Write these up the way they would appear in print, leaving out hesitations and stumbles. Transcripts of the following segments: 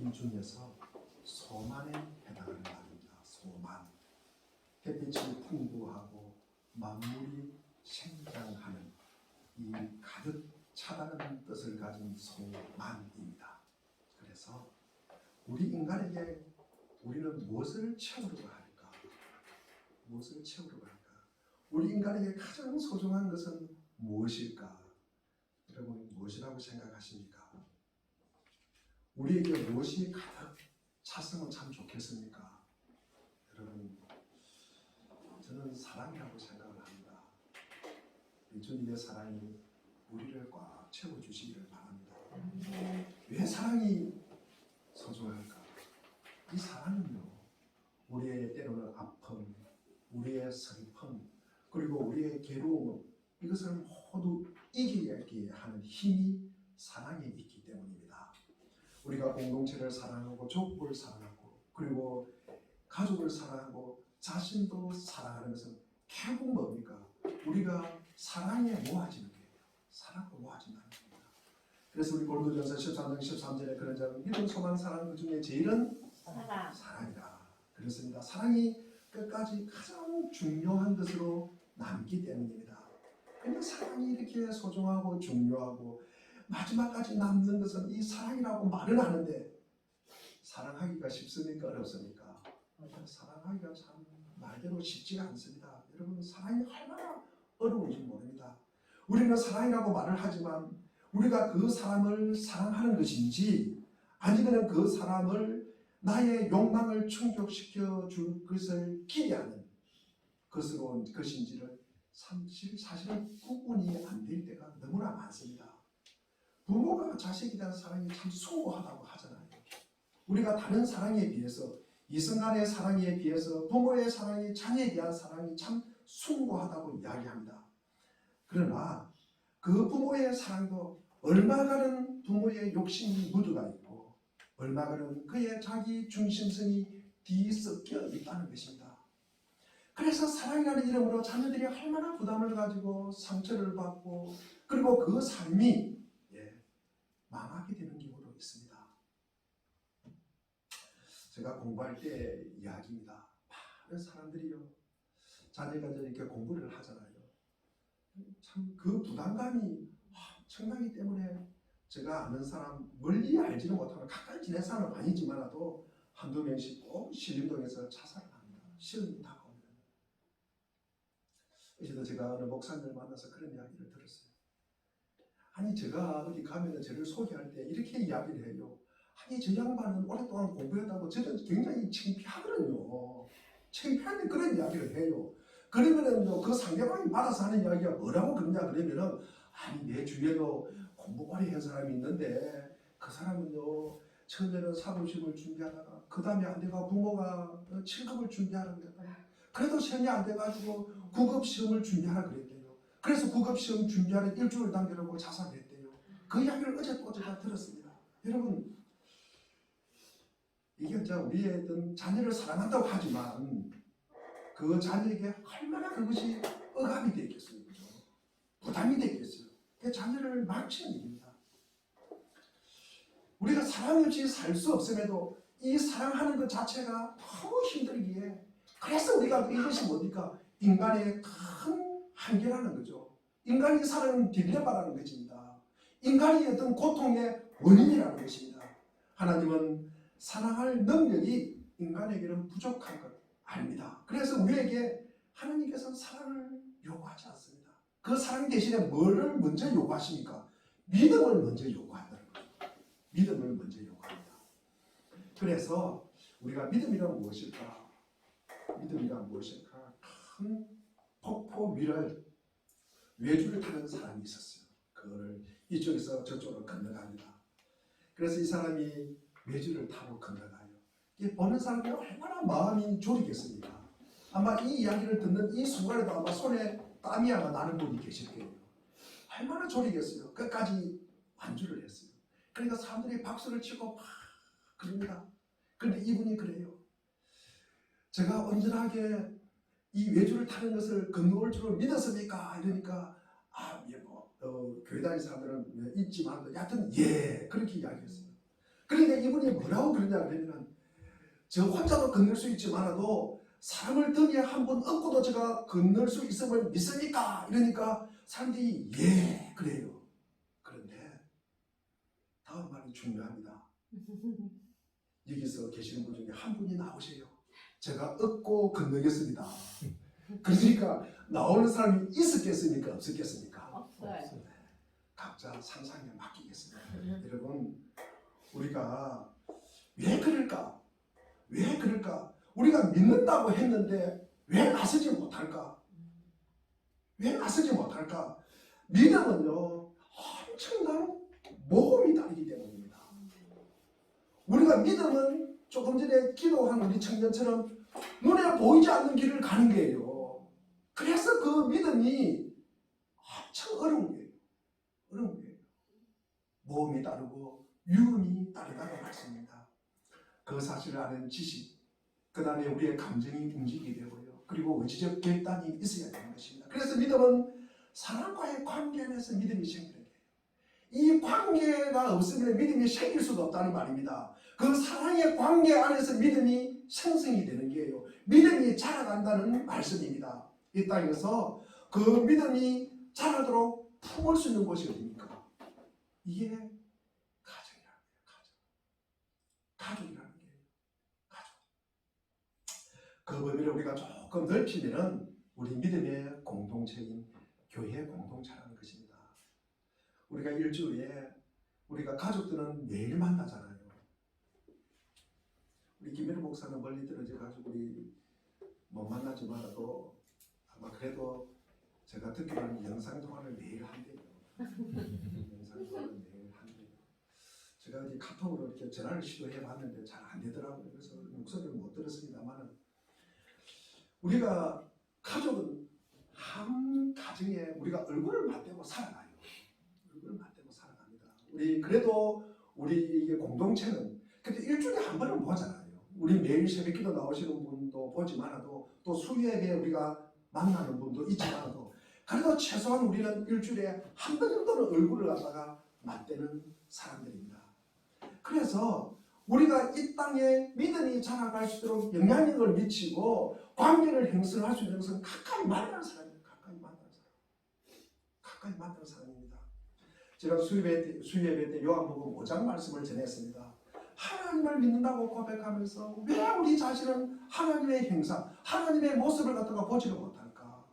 말 중에서 소만에 해당하는 말입니다. 소만. 햇빛이 풍부하고 만물이 생장하는 이 가득 차다는 뜻을 가진 소만입니다. 그래서 우리 인간에게 우리는 무엇을 채우려고 할까? 무엇을 채우려고 할까? 우리 인간에게 가장 소중한 것은 무엇일까? 여러분 무엇이라고 생각하십니까? 우리에게 무엇이 가득 찼으면 참 좋겠습니까? 여러분 저는 사랑이라고 생각을 합니다. 주님의 사랑이 우리를 꽉 채워주시기를 바랍니다. 왜 사랑이 소중할까? 이 사랑은요, 우리의 때로는 아픔, 우리의 슬픔, 그리고 우리의 괴로움, 이것을 모두 이기게 하는 힘이 사랑에 있기 때문입니다. 우리가 공동체를 사랑하고 족보를 사랑하고 그리고 가족을 사랑하고 자신도 사랑하는 것은 결국 뭡니까? 우리가 사랑에 모아지는 거예요. 사랑으로 모아진다는 겁니다. 그래서 우리 고린도전서 13장 13절에 그런 점 믿음, 소망, 사랑 그 중에 제일은 사랑이다. 그렇습니다. 사랑이 끝까지 가장 중요한 것으로 남기 때문입니다. 그런데 사랑이 이렇게 소중하고 중요하고 마지막까지 남는 것은 이 사랑이라고 말을 하는데 사랑하기가 쉽습니까? 어렵습니까? 사랑하기가 참 말대로 쉽지가 않습니다. 여러분 사랑이 얼마나 어려운지 모릅니다. 우리는 사랑이라고 말을 하지만 우리가 그 사람을 사랑하는 것인지 아니면 그 사람을 나의 욕망을 충족시켜 줄 것을 기대하는 것인지를 사실은 구분이 안 될 때가 너무나 많습니다. 부모가 자식에 대한 사랑이 참 숭고하다고 하잖아요. 우리가 다른 사랑에 비해서 이승간의 사랑에 비해서 부모의 사랑이 자녀에 대한 사랑이 참 숭고하다고 이야기합니다. 그러나 그 부모의 사랑도 얼마가는 부모의 욕심이 묻어가 있고 얼마가는 그의 자기 중심성이 뒤섞여 있다는 것입니다. 그래서 사랑이라는 이름으로 자녀들이 얼마나 부담을 가지고 상처를 받고 그리고 그 삶이 망하게 되는 경우도 있습니다. 제가 공부할 때 이야기입니다. 많은 사람들이요 자녀가 이렇게 공부를 하잖아요. 참 그 부담감이 엄청나기 때문에 제가 아는 사람 멀리 알지는 못하고 가까이 지낸 사람은 아니지만라도 한두 명씩 꼭 신림동에서 자살을 합니다. 시험이 다가오면. 어제도 제가 어느 목사님을 만나서 그런 이야기를 들었어요. 아니 제가 어디 가면 저를 소개할 때 이렇게 이야기를 해요. 아니 저 양반은 오랫동안 공부했다고 저는 굉장히 창피하거든요. 창피한데 그런 이야기를 해요. 그러면은 그 상대방이 받아서 하는 이야기가 뭐라고 그러냐 그러면은 아니 내 주위에도 공부 오래 한 사람이 있는데 그 사람은요 처음에는 사고시험을 준비하다가 그 다음에 안 돼가 부모가 7급을 준비하라고 그랬다가 그래도 시험이 안 돼가지고 9급 시험을 준비하라 그랬대요. 그래서 9급 시험 준비하는 일주일 단계라고 자살했대요. 그 이야기를 어제 또 제가 들었습니다. 여러분 이게 우리의 어떤 자녀를 사랑한다고 하지만 그 자녀에게 얼마나 그것이 억압이 되겠어요. 그죠? 부담이 되겠어요. 그 자녀를 망치는 일입니다. 우리가 사랑 없이 살 수 없음에도 이 사랑하는 것 자체가 너무 힘들기에 그래서 우리가 이것이 뭡니까? 인간의 큰 한계라는 거죠. 인간이 사는 딜레마라는 것입니다. 인간이 어떤 고통의 원인이라는 것입니다. 하나님은 사랑할 능력이 인간에게는 부족한 것 압니다. 그래서 우리에게 하나님께서 사랑을 요구하지 않습니다. 그 사랑 대신에 뭐를 먼저 요구하십니까? 믿음을 먼저 요구한다는 거죠. 믿음을 먼저 요구합니다. 그래서 우리가 믿음이란 무엇일까? 믿음이란 무엇일까? 큰 폭포 위를 외주를 타는 사람이 있었어요. 그거를 이쪽에서 저쪽으로 건너갑니다. 그래서 이 사람이 외주를 타고 건너가요. 보는 사람이 얼마나 마음이 졸이겠습니까? 아마 이 이야기를 듣는 이 순간에도 아마 손에 땀이 아마 나는 분이 계실 거예요. 얼마나 졸이겠어요. 끝까지 완주를 했어요. 그러니까 사람들이 박수를 치고 막 그럽니다. 그런데 이분이 그래요. 제가 온전하게 이 외주를 타는 것을 건너올 줄을 믿었습니까? 이러니까 교회 다니는 사람들은 잊지만 여하튼 그렇게 이야기했어요. 그러니까 이분이 뭐라고 그러냐 그러면 저 혼자도 건널 수 있지만도 사람을 등에 한 번 업고도 제가 건널 수 있음을 믿습니까? 이러니까 사람들이 예 그래요. 그런데 다음 말이 중요합니다. 여기서 계시는 분 중에 한 분이 나오세요. 제가 업고 건너겠습니다. 그러니까 나오는 사람이 있었겠습니까? 없었겠습니까? 없어요. 각자 상상에 맡기겠습니다. 여러분 우리가 왜 그럴까? 왜 그럴까? 우리가 믿는다고 했는데 왜 나서지 못할까? 왜 나서지 못할까? 믿음은요 엄청난 모험이 다르기 때문입니다. 우리가 믿음은 조금 전에 기도한 우리 청년처럼 눈에 보이지 않는 길을 가는 거예요. 그래서 그 믿음이 엄청 어려운 거예요. 어려운 거예요. 모험이 따르고 위험이 따르다는 말씀입니다. 그 사실을 아는 지식, 그 다음에 우리의 감정이 움직이게 되고요. 그리고 의지적 결단이 있어야 되는 것입니다. 그래서 믿음은 사람과의 관계 안에서 믿음이 생기는 거예요. 이 관계가 없으면 믿음이 생길 수도 없다는 말입니다. 그 사랑의 관계 안에서 믿음이 생성이 되는 거예요. 믿음이 자라간다는 말씀입니다. 이 땅에서 그 믿음이 자라도록 품을 수 있는 곳이 어디입니까? 이게 가정이라는 거예요. 가족이라는 거예요. 가족. 그 범위를 우리가 조금 넓히면은 우리 믿음의 공동체인 교회 공동체라는 것입니다. 우리가 일주일에 우리가 가족들은 매일 만나잖아요. 우리 김일우 목사는 멀리 떨어져 가지고 우리 못 만나지 말아도 아마 그래도 제가 듣기로는 영상 통화를 매일 한대요. 영상 통화를 매일 한대요. 제가 어디 카톡으로 이렇게 전화를 시도해 봤는데 잘 안 되더라고요. 그래서 목소리를 못 들었습니다만 우리가 가족은 한 가정에 우리가 얼굴을 맞대고 살아가요. 얼굴을 맞대고 살아갑니다. 우리 그래도 우리 이게 공동체는 근데 일주일에 한 번은 보잖아요. 우리 매일 새벽기도 나오시는 분도 보지만도 또 수요일에 우리가 만나는 분도 있지만도 그래도 최소한 우리는 일주일에 한 번 정도는 얼굴을 갖다가 맞대는 사람들입니다. 그래서 우리가 이 땅에 믿음이 자라갈 수 있도록 영향력을 미치고 관계를 형성할 수 있는 것은 가까이 만나는 사람입니다. 가까이 만나는 사람입니다. 제가 수요예배 때 요한복음 5장 말씀을 전했습니다. 하나님을 믿는다고 고백하면서 왜 우리 자신은 하나님의 형상, 하나님의 모습을 갖다가 보지를 못할까?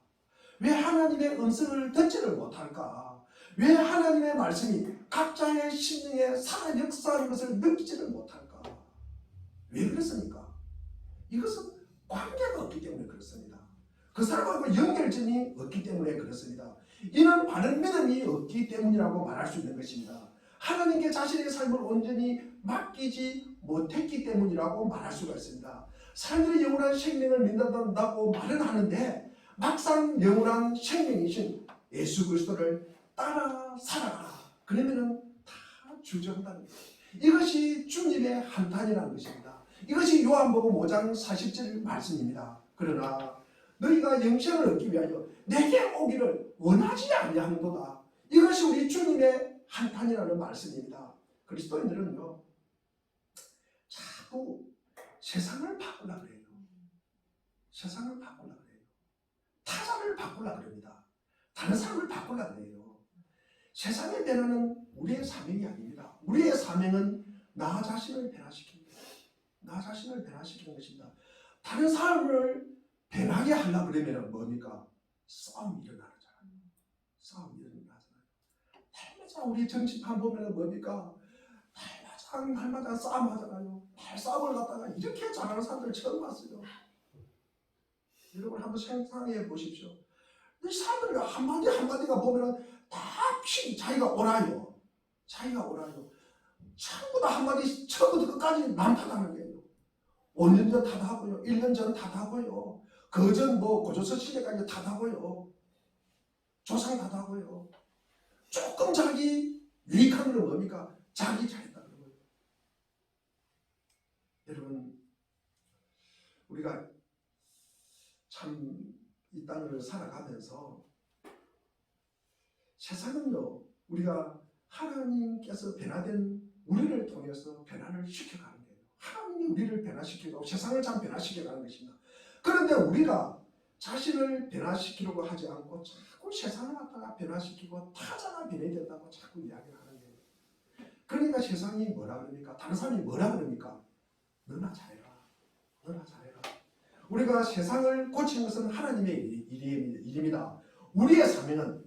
왜 하나님의 음성을 듣지를 못할까? 왜 하나님의 말씀이 각자의 심령에 살아 역사하는 것을 느끼지를 못할까? 왜 그렇습니까? 이것은 관계가 없기 때문에 그렇습니다. 그 사람하고 연결점이 없기 때문에 그렇습니다. 이는 바른 믿음이 없기 때문이라고 말할 수 있는 것입니다. 하나님께 자신의 삶을 온전히 맡기지 못했기 때문이라고 말할 수가 있습니다. 사람들이 영원한 생명을 믿는다고 말은 하는데 막상 영원한 생명이신 예수 그리스도를 따라 살아가라. 그러면은 다 주저한다는 거예요. 이것이 주님의 한탄이라는 것입니다. 이것이 요한복음 5장 40절 말씀입니다. 그러나 너희가 영생을 얻기 위하여 내게 오기를 원하지 아니하는도다. 이것이 우리 주님의 한탄이라는 말씀입니다. 그리스도인들은요 자꾸 세상을 바꾸려고 그래요. 세상을 바꾸려고 그래요. 타자를 바꾸려고 그럽니다. 다른 사람을 바꾸려고 그래요. 세상의 변화는 우리의 사명이 아닙니다. 우리의 사명은 나 자신을 변화시킵니다. 나 자신을 변화시키는 것입니다. 다른 사람을 변하게 하려고 그러면 뭡니까? 싸움이 일어나잖아요. 싸움이 일어나잖아요. 날마다 우리 정치판 보면 뭡니까? 날마다 싸움 하잖아요. 말싸움을 갖다가 이렇게 잘하는 사람들 처음 봤어요. 여러분 한번 생각해 보십시오. 이 사람들 한마디 한마디가 보면 다 자기가 옳아요. 자기가 옳아요. 전부 다 한마디 처음부터 끝까지 남 탓하는 거예요. 5년 전 탓하고요. 1년 전 탓하고요. 그전 고조선 시대까지 탓하고요. 조상 탓하고요. 조금 자기 유익한 건 뭡니까? 자기 잘했다는 거예요. 여러분 우리가 참 이 땅을 살아가면서 세상은요 우리가 하나님께서 변화된 우리를 통해서 변화를 시켜가는 거예요. 하나님이 우리를 변화시키고 세상을 참 변화시켜가는 것입니다. 그런데 우리가 자신을 변화시키려고 하지 않고 자꾸 세상을 갖다가 변화시키고 타자가 변해야 된다고 자꾸 이야기를 하는 거예요. 그러니까 세상이 뭐라 그럽니까? 다른 사람이 뭐라 그럽니까? 너나 잘해라. 너나 잘해라. 우리가 세상을 고치는 것은 하나님의 일입니다. 우리의 사명은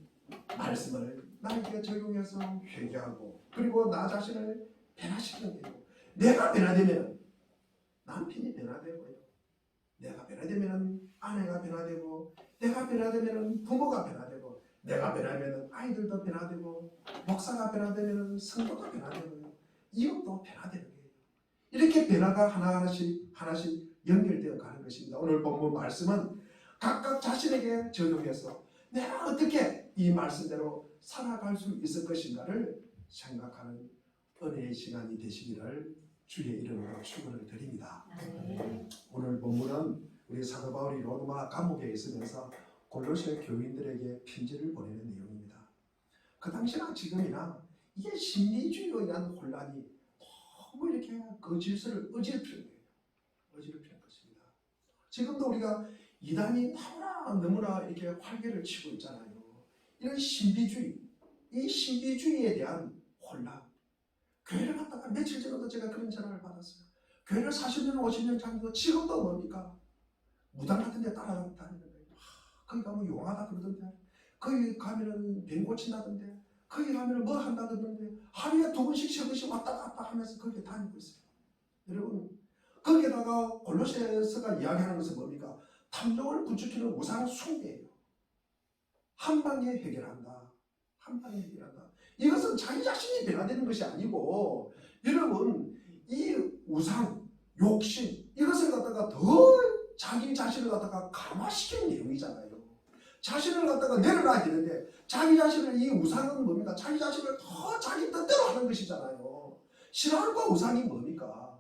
말씀을 나에게 적용해서 회개하고 그리고 나 자신을 변화시키는 거예요. 내가 변화되면 남편이 변화되고요. 내가 변화되면 아내가 변화되고 내가 변화되면 부모가 변화되고 내가 변화되면 아이들도 변화되고 목사가 변화되면 성도가 변화되고 이웃도 변화되는 거예요. 이렇게 변화가 하나하나씩 연결되어 가는 것입니다. 오늘 본문 말씀은 각각 자신에게 적용해서 내가 어떻게 이 말씀대로 살아갈 수 있을 것인가를 생각하는 은혜의 시간이 되시기를 주의 이름으로 축원을 드립니다. 오늘 본문은 우리 사도 바울이 로마 감옥에 있으면서 골로새 교인들에게 편지를 보내는 내용입니다. 그 당시나 지금이나 이게 심리주의에 의한 혼란이 너무 이렇게 그 질서를 어지럽히는 거예요. 어지럽히는 것입니다. 지금도 우리가 이단이 너무나 이렇게 활개를 치고 있잖아요. 이런 신비주의, 이 신비주의에 대한 혼란. 교회를 갔다가 며칠 전에도 제가 그런 전화를 받았어요. 교회를 40년, 50년 다니고 지금도 뭡니까? 무당 같은 데 따라다니는 거예요. 거기 가면 용하다 그러던데, 거기 가면은 병 고친다던데, 거기 가면은 뭐 한다 그러던데, 하루에 2번씩 3번씩 왔다 갔다 하면서 거기에 다니고 있어요. 여러분, 거기에다가 골로새서가 이야기하는 것은 뭡니까? 탐욕을 부추기는 우상 숭배예요. 한 방에 해결한다. 한 방에 해결한다. 이것은 자기 자신이 변화되는 것이 아니고 여러분 이 우상, 욕심 이것을 갖다가 더 자기 자신을 갖다가 감화시키는 내용이잖아요. 자신을 갖다가 내려놔야 되는데 자기 자신을 이 우상은 뭡니까? 자기 자신을 더 자기 뜻대로 하는 것이잖아요. 신앙과 우상이 뭡니까?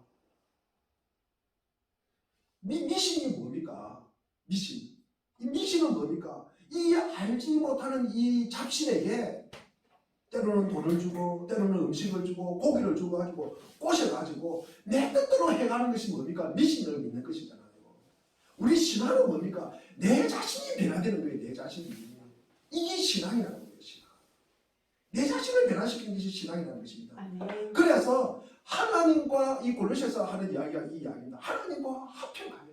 미신이 뭡니까? 미신. 이 미신은 뭡니까? 이 알지 못하는 이 잡신에게 때로는 돈을 주고 때로는 음식을 주고 고기를 주고 가지고 꼬셔가지고 내 뜻대로 해가는 것이 뭡니까? 미신을 믿는 것이잖아요. 우리 신앙은 뭡니까? 내 자신이 변화되는 거예요. 내 자신이. 이게 신앙이라는 거예요. 신앙. 내 자신을 변화시키는 것이 신앙이라는 것입니다. 그래서 하나님과 이 골로새서 하는 이야기가 이 이야기입니다. 하나님과 화평하여라.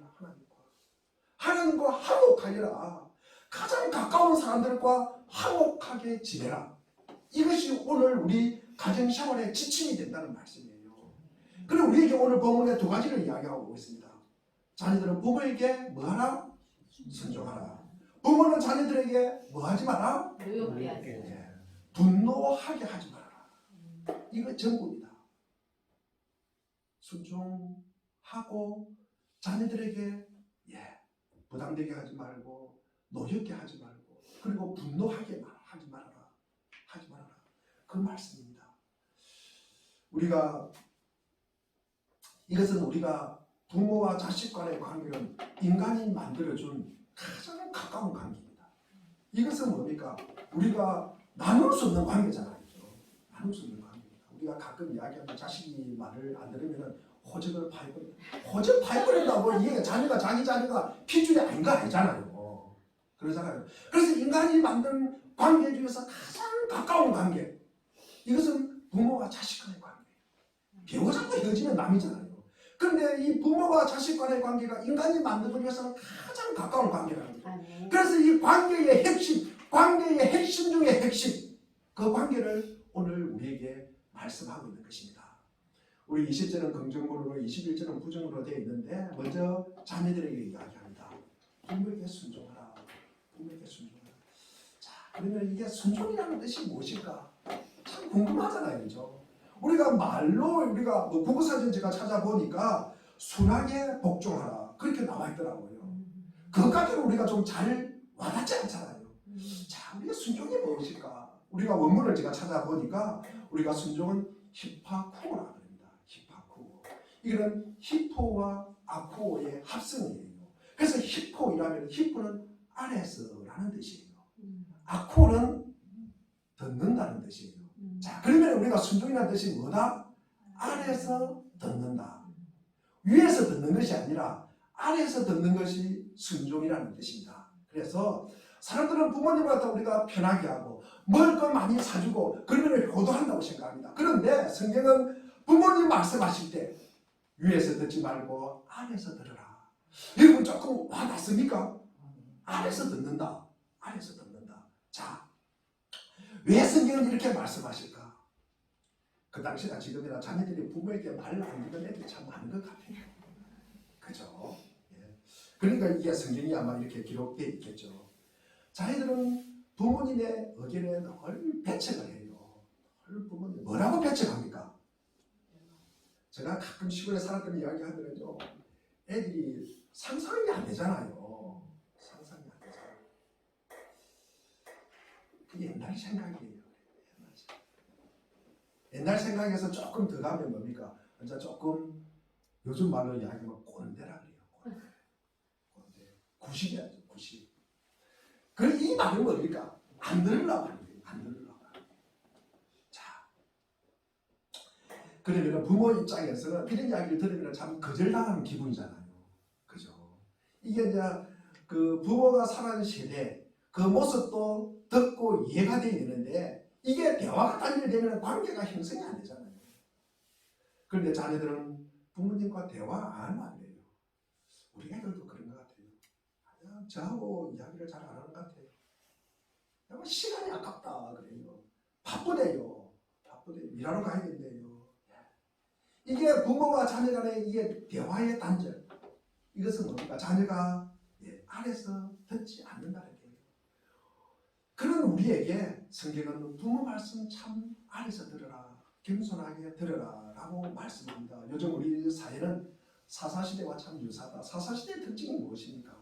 하나님과 화목하여라. 가장 가까운 사람들과 화목하게 지내라. 이것이 오늘 우리 가정생활의 지침이 된다는 말씀이에요. 그리고 우리에게 오늘 본문에 2가지를 이야기하고 있습니다. 자녀들은 부모에게 뭐하라? 순종하라. 부모는 자녀들에게 뭐하지 마라? 분노하게 하지 말아라. 이거 전부입니다. 순종하고 자녀들에게 부담되게 하지 말고 노엽게 하지 말고 그리고 분노하게 하지 말아라. 하지 말아라. 그 말씀입니다. 이것은 우리가 부모와 자식 간의 관계는 인간이 만들어준 가장 가까운 관계입니다. 이것은 뭡니까? 우리가 나눌 수 없는 관계잖아요. 나눌 수 없는 관계입니다. 우리가 가끔 이야기하면 자식이 말을 안 들으면 호적을 파해버린다. 호적 파해버린다고 이게 자기가 피줄이 아닌 거 아니잖아요. 그러잖아요. 그래서 인간이 만든 관계 중에서 가장 가까운 관계. 이것은 부모와 자식 간의 관계. 배우자도 헤어지면 남이잖아요. 그런데 이 부모와 자식 간의 관계가 인간이 만든 것 중에서는 가장 가까운 관계라는 거예요. 그래서 이 관계의 핵심 중의 핵심, 그 관계를 오늘 우리에게 말씀하고 있는 것입니다. 우리 20절은 긍정으로 21절은 부정으로 되어 있는데 먼저 자녀들에게 이야기합니다. 부모에게 순종하라. 부모에게 순종하라. 자, 그러면 이게 순종이라는 뜻이 무엇일까? 참 궁금하잖아요. 그렇죠? 우리가 말로 우리가 국어사전 제가 찾아보니까 순하게 복종하라. 그렇게 나와 있더라고요. 그것까지는 우리가 좀 잘 와닿지 않잖아요. 자, 우리가 순종이 무엇일까? 우리가 원문을 제가 찾아보니까 우리가 순종은 히파쿠오라 그럽니다. 히파쿠오. 이거는 히포와 아쿠오의 합성이에요. 그래서 히포이라면 히포는 아래서라는 뜻이에요. 아쿠오는 듣는다는 뜻이에요. 자, 그러면 우리가 순종이라는 뜻이 뭐다? 아래에서 듣는다. 위에서 듣는 것이 아니라 아래에서 듣는 것이 순종이라는 뜻입니다. 그래서 사람들은 부모님한테 우리가 편하게 하고 먹을 거 많이 사주고 그러면 효도한다고 생각합니다. 그런데 성경은 부모님 말씀하실 때 위에서 듣지 말고 아래에서 들으라. 여러분 조금 와닿습니까? 아래에서 듣는다. 아래에서 듣는다. 자, 왜 성경은 이렇게 말씀하실까? 그 당시나 지금이나 자녀들이 부모에게 말을 안 듣는 애들이 참 많은 것 같아요. 그죠? 예. 그러니까 이게 성경이 아마 이렇게 기록되어 있겠죠. 자녀들은 부모님의 의견에 늘 배척을 해요. 늘 부모님 뭐라고 배척합니까? 제가 가끔 시골에 살았던 이야기 하면요, 애들이 상상이 안 되잖아요. 상상이 안 되잖아요. 그게 옛날 생각이에요. 옛날 생각에서 조금 더 가면 뭡니까? 이제 조금 요즘 말로 이야기하면 꼰대라 그래요. 꼰대. 구식이야죠. 구식. 그럼 이 말은 뭡니까? 안 들으려고 하는 거예요. 안 들으려고. 자, 그러면 부모 입장에서는 이런 이야기를 들으면 참 거절당하는 기분이잖아요. 그죠? 이게 이제 그 부모가 살아가는 세대 그 모습도 듣고 이해가 되어야 되는데 이게 대화가 단절되면 관계가 형성이 안 되잖아요. 그런데 자녀들은 부모님과 대화 안 하면 안 돼요. 우리 애들도 그런 것 같아요. 그냥 저하고 이야기를 잘 안 하는 것 같아요. 그냥 시간이 아깝다 그래요. 바쁘대요. 바쁘대요. 일하러 가야 된대요. 이게 부모와 자녀 간의 이게 대화의 단절. 이것은 뭡니까? 자녀가 아래서 듣지 않는다는 거예요. 그런 우리에게 성경은 부모 말씀 참 아래서 들으라. 겸손하게 들으라 라고 말씀합니다. 요즘 우리 사회는 사사시대와 참 유사하다. 사사시대의 특징이 무엇입니까?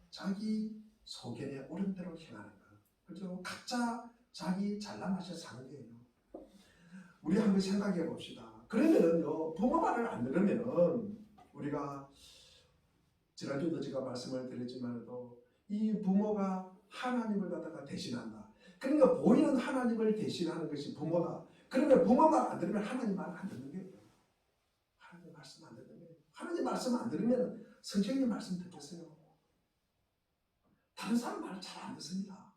자기 소견에 옳은 대로 행하는 것. 그죠? 각자 자기 잘난 맛에 사는 거예요. 우리 한번 생각해 봅시다. 그러면은요, 부모 말을 안 들으면은 우리가 지난주도 제가 말씀을 드렸지만도 이 부모가 하나님을 갖다가 대신한다. 그러니까 보이는 하나님을 대신하는 것이 부모다. 그러면 부모 말 안 들으면 하나님 말 안 듣는 거예요. 하나님 말씀 안 듣는 거예요. 하나님 말씀 안 들으면 성경의 말씀 듣겠어요. 다른 사람 말을 잘 안 듣습니다.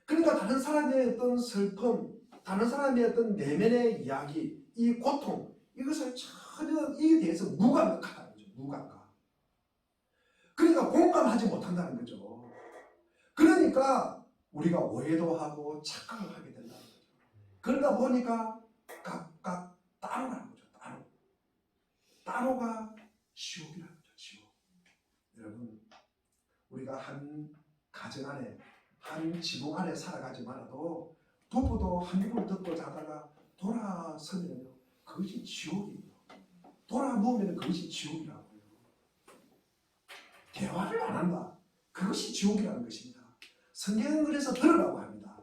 그러니까 다른 사람의 어떤 슬픔, 다른 사람의 어떤 내면의 이야기, 이 고통, 이것을 전혀 이에 대해서 무감각하다는 거죠. 무감각. 그러니까 공감하지 못한다는 거죠. 그러니까 우리가 오해도 하고 착각을 하게 된다는 거죠. 그러다 보니까 각각 따로 가는 거죠. 따로. 따로가 지옥이라는 거죠. 지옥. 여러분, 우리가 한 가정 안에, 한 지붕 안에 살아가지만도 부부도 한 입을 듣고 자다가 돌아서면요, 그것이 지옥이에요. 돌아 누우면 그것이 지옥이라고요. 대화를 안 한다. 그것이 지옥이라는 것입니다. 성경은 그래서 들으라고 합니다.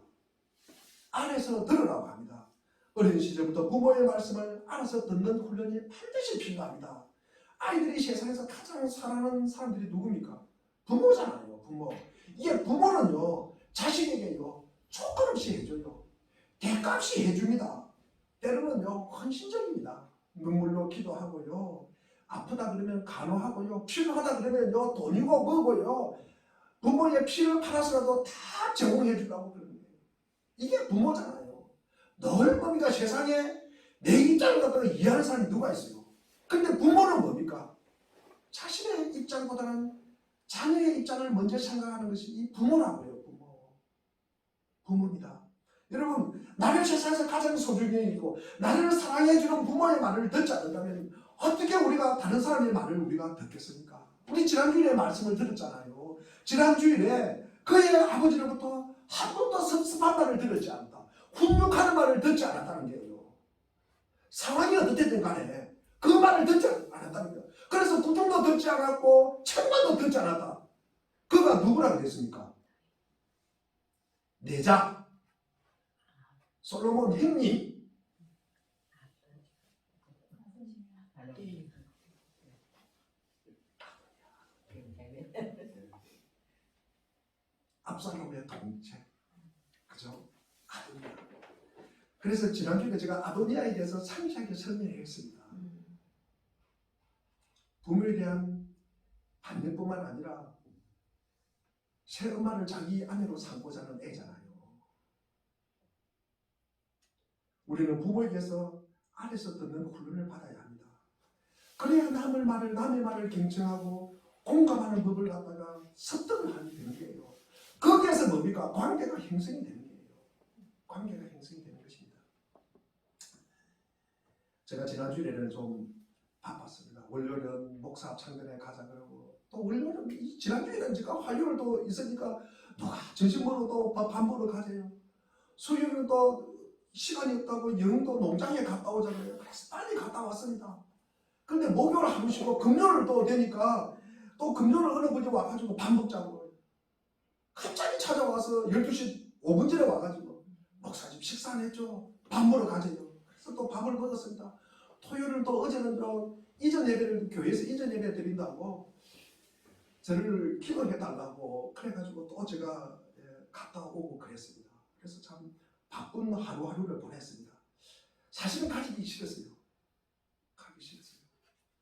안에서 들으라고 합니다. 어린 시절부터 부모의 말씀을 알아서 듣는 훈련이 반드시 필요합니다. 아이들이 세상에서 가장 사랑하는 사람들이 누굽니까? 부모잖아요. 부모. 이게 부모는요, 자식에게요, 조건 없이 해줘요. 대값이 해줍니다. 때로는요, 헌신적입니다. 눈물로 기도하고요, 아프다 그러면 간호하고요, 필요하다 그러면요, 돈이고 뭐고요, 부모의 피를 팔아서라도 다 제공해 주려고 그러는 거예요. 이게 부모잖아요. 늘 뭡니까? 세상에 내 입장을 갖다가 이해하는 사람이 누가 있어요? 근데 부모는 뭡니까? 자신의 입장보다는 자녀의 입장을 먼저 생각하는 것이 이 부모라고요. 부모입니다. 여러분, 나를 세상에서 가장 소중히 여기고 나를 사랑해주는 부모의 말을 듣지 않는다면 어떻게 우리가 다른 사람의 말을 우리가 듣겠습니까? 우리 지난주일에 말씀을 들었잖아요. 지난주일에 그의 아버지로부터 한 번도 섭섭한 말을 들었지 않았다. 훈육하는 말을 듣지 않았다는 거예요. 상황이 어떻든 간에 그 말을 듣지 않았다는 거예요. 그래서 구중도 듣지 않았고 책만도 듣지 않았다. 그가 누구라고 됐습니까? 내자 솔로몬 형님. 압살롬의 동체. 그죠? 아들이야. 그래서 지난주에 제가 아도니아에 대해서 상세하게 설명했습니다. 부모에 대한 반대뿐만 아니라 새 엄마를 자기 아내로 삼고자 하는 애잖아요. 우리는 부모에게서 아래서 듣는 훈련을 받아야 합니다. 그래야 남의 말을 경청하고 공감하는 법을 갖다가 습득을 하게 되는 거예요. 거기에서 뭡니까? 관계가 형성이 되는 거예요. 관계가 형성이 되는 것입니다. 제가 지난주에는 좀 바빴습니다. 월요일은 목사 합창단에 가자 그러고, 또 월요일은 지난주에는 제가 화요일 또 있으니까 누가 점심 먹으러 또 밥 먹으러 가세요. 수요일은 또 시간이 없다고 영도 농장에 갔다 오잖아요. 그래서 빨리 갔다 왔습니다. 근데 목요일 하루 쉬고 금요일 또 되니까 또 금요일 어느 분이 와가지고 밥 먹자고 갑자기 찾아와서 12시 5분 전에 와가지고 목사님 식사 안 했죠? 밥 먹으러 가세요. 그래서 또 밥을 먹었습니다. 토요일은 또 어제는 또 이전 예배를 교회에서 이전 예배 드린다고 저를 기도해 달라고 그래가지고 또 제가 갔다 오고 그랬습니다. 그래서 참 바쁜 하루하루를 보냈습니다. 사실은 가기 싫었어요.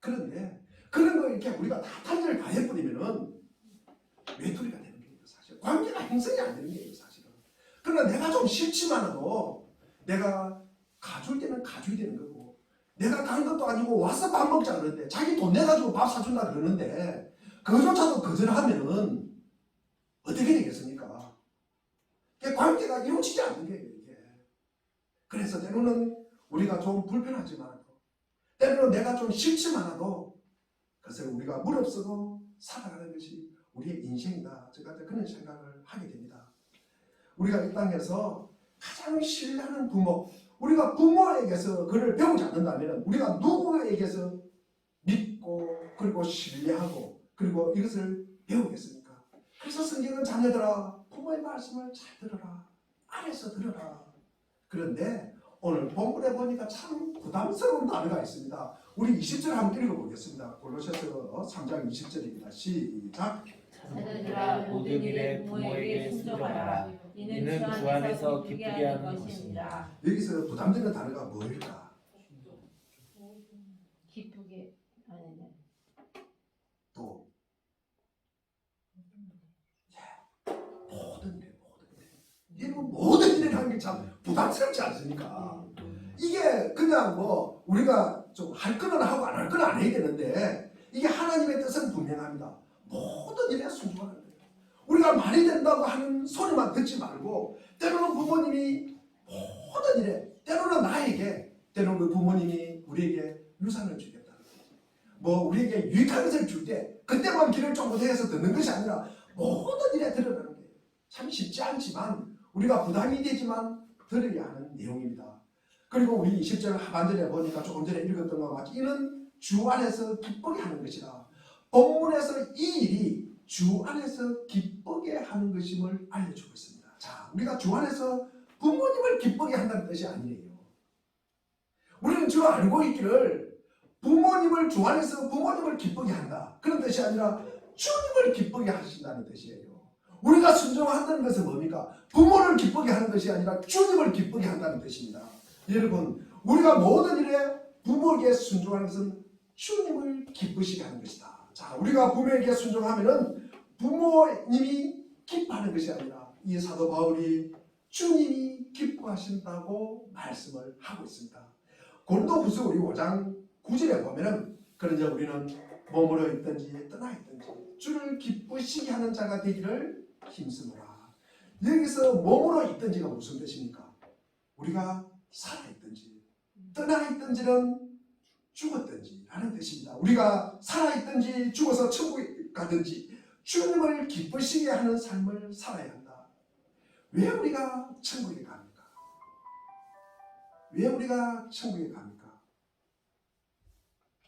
그런데 그런 거 이렇게 우리가 다 탄절을 다 해버리면은 외톨이가 되는 거예요. 사실 관계가 형성이 안 되는 거예요. 사실은. 그러나 내가 좀 싫지만도 내가 가줄 때는 가줘야 되는 거고, 내가 간 것도 아니고 와서 밥 먹자 그러는데 자기 돈 내가지고 밥 사준다 그러는데 그조차도 거절하면은 어떻게 되겠습니까? 관계가 이루어지지 않는 거예요. 이게. 그래서 때로는 우리가 좀 불편하지만, 때로는 내가 좀 싫지만도 그것을 우리가 무릅쓰고 살아가는 것이 우리의 인생이다. 제가 그런 생각을 하게 됩니다. 우리가 이 땅에서 가장 신뢰하는 부모, 우리가 부모에게서 그를 배우지 않는다면 우리가 누구에게서 믿고 그리고 신뢰하고 그리고 이것을 배우겠습니까? 그래서 성경은 자녀들아 부모의 말씀을 잘 들어라. 아래서 들어라. 그런데 오늘 본문에 보니까 참 부담스러운 단어가 있습니다. 우리 20절 한번 읽어보겠습니다. 골로새서 3장 20절입니다. 시작. 자녀들아 모든 일에 부모에게 순종하라. 이는 주 안에서 기쁘게 하는 것입니다. 여기서 부담되는 단어가 뭐일까? 기쁘게 아니네. 또 모든 일에 이런 모든 일을 하는 게 참 부담스럽지 않습니까? 이게 그냥 뭐 우리가 좀 할 거는 하고 안 할 거는 안 해야 되는데 이게 하나님의 뜻은 분명합니다. 모든 일에 순종하는 거예요. 우리가 말이 된다고 하는 소리만 듣지 말고 때로는 부모님이 모든 일에 때로는 나에게 때로는 부모님이 우리에게 유산을 주겠다는 거예요. 뭐 우리에게 유익한 것을 줄 때 그때만 귀를 쫑긋해서 듣는 것이 아니라 모든 일에 들어가는 거예요. 참 쉽지 않지만 우리가 부담이 되지만 들어야 하는 내용입니다. 그리고 우리 20절 하반절에 보니까 조금 전에 읽었던 것과 같이 이는 주 안에서 기쁘게 하는 것이다. 본문에서 이 일이 주 안에서 기쁘게 하는 것임을 알려주고 있습니다. 자, 우리가 주 안에서 부모님을 기쁘게 한다는 뜻이 아니에요. 우리는 주 알고 있기를 부모님을 주 안에서 부모님을 기쁘게 한다. 그런 뜻이 아니라 주님을 기쁘게 하신다는 뜻이에요. 우리가 순종한다는 것은 뭡니까? 부모를 기쁘게 하는 것이 아니라 주님을 기쁘게 한다는 뜻입니다. 여러분, 우리가 모든 일에 부모에게 순종하는 것은 주님을 기쁘시게 하는 것이다. 자, 우리가 부모에게 순종하면은 부모님이 기뻐하는 것이 아니라 이 사도 바울이 주님이 기뻐하신다고 말씀을 하고 있습니다. 고린도후서 우리 5장 9절에 보면은 그러자 우리는 몸으로 있든지 떠나 있든지 주를 기쁘시게 하는 자가 되기를 힘쓰노라. 여기서 몸으로 있든지가 무슨 뜻입니까? 우리가 살아있든지 떠나있든지는 죽었든지 라는 뜻입니다. 우리가 살아있든지 죽어서 천국에 가든지 주님을 기쁘시게 하는 삶을 살아야 한다. 왜 우리가 천국에 갑니까? 왜 우리가 천국에 갑니까?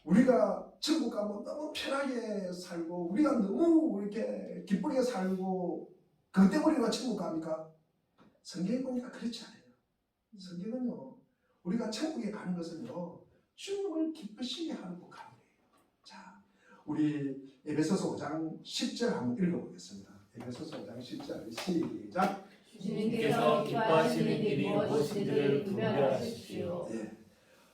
우리가 천국 가면 너무 편하게 살고 우리가 너무 이렇게 기쁘게 살고 그것 때문에 우리가 천국 갑니까? 성경에 보니까 그렇지 않아요. 성경은요, 우리가 천국에 가는 것은요, 주님을 기쁘시게 하고 가는 거예요. 자, 우리 에베소서 5장 10절 한번 읽어보겠습니다. 에베소서 5장 10절 시작. 주님께서 기뻐하시는 일이 무엇인지를 분별하십시오. 예.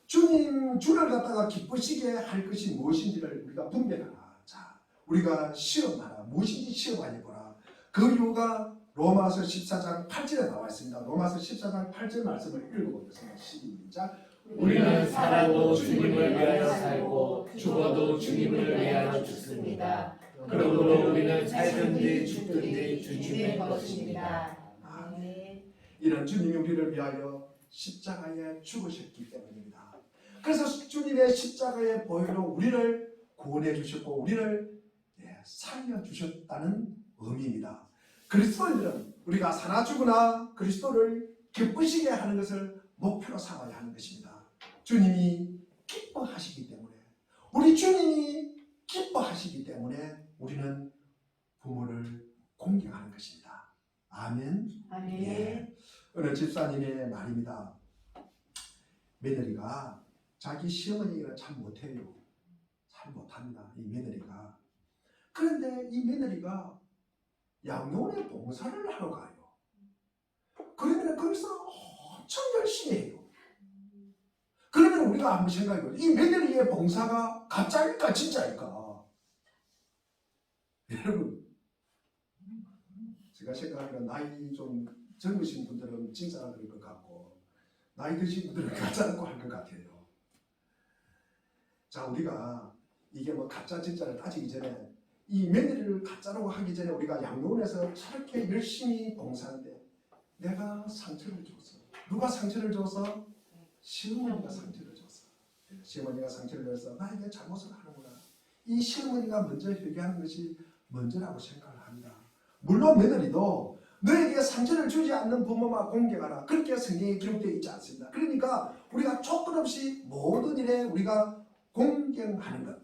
주를 갖다가 기쁘시게 할 것이 무엇인지를 우리가 분별하라. 자, 우리가 시험하라. 무엇인지 시험하니 보라. 그 이유가 로마서 14장 8절에 나와 있습니다. 로마서 14장 8절 말씀을 읽어보겠습니다. 시작. 우리는 살아도 주님을 위하여 살고 죽어도 주님을 위하여 죽습니다. 그러므로 우리는 살든지 죽든지 주님의 것입니다. 아멘. 이는 주님이 우리를 위하여 십자가에 죽으셨기 때문입니다. 그래서 주님의 십자가의 보혈로 우리를 구원해 주셨고 우리를 살려주셨다는 의미입니다. 그리스도인들은 우리가 사나 죽으나 그리스도를 기쁘시게 하는 것을 목표로 삼아야 하는 것입니다. 주님이 기뻐하시기 때문에 우리 주님이 기뻐하시기 때문에 우리는 부모를 공경하는 것입니다. 아멘. 아멘. 예. 어느 집사님의 말입니다. 며느리가 자기 시어머니가 참 못해요. 잘 못합니다. 이 며느리가. 그런데 이 며느리가 양로원에 봉사를 하러 가요. 그러면 거기서 엄청 열심히 해요. 그러면 우리가 한번 생각해봐요. 이 며느리의 봉사가 가짜일까 진짜일까? 여러분, 제가 생각하기에 나이 좀 젊으신 분들은 진짜라 그럴 것 같고 나이 드신 분들은 가짜라고 할 것 같아요. 자, 우리가 이게 뭐 가짜 진짜를 따지기 전에 이 며느리를 가짜라고 하기 전에 우리가 양로원에서 저렇게 열심히 봉사하는데 내가 상처를 줬어. 누가 상처를 줬어? 시어머니가 상처를 줬어. 시어머니가 상처를 줘서 나에게 잘못을 하는구나. 이 시어머니가 먼저 회개하는 것이 먼저라고 생각을 합니다. 물론 며느리도 너에게 상처를 주지 않는 부모만 공경하라. 그렇게 성경에 기록되어 있지 않습니다. 그러니까 우리가 조건 없이 모든 일에 우리가 공경하는 것,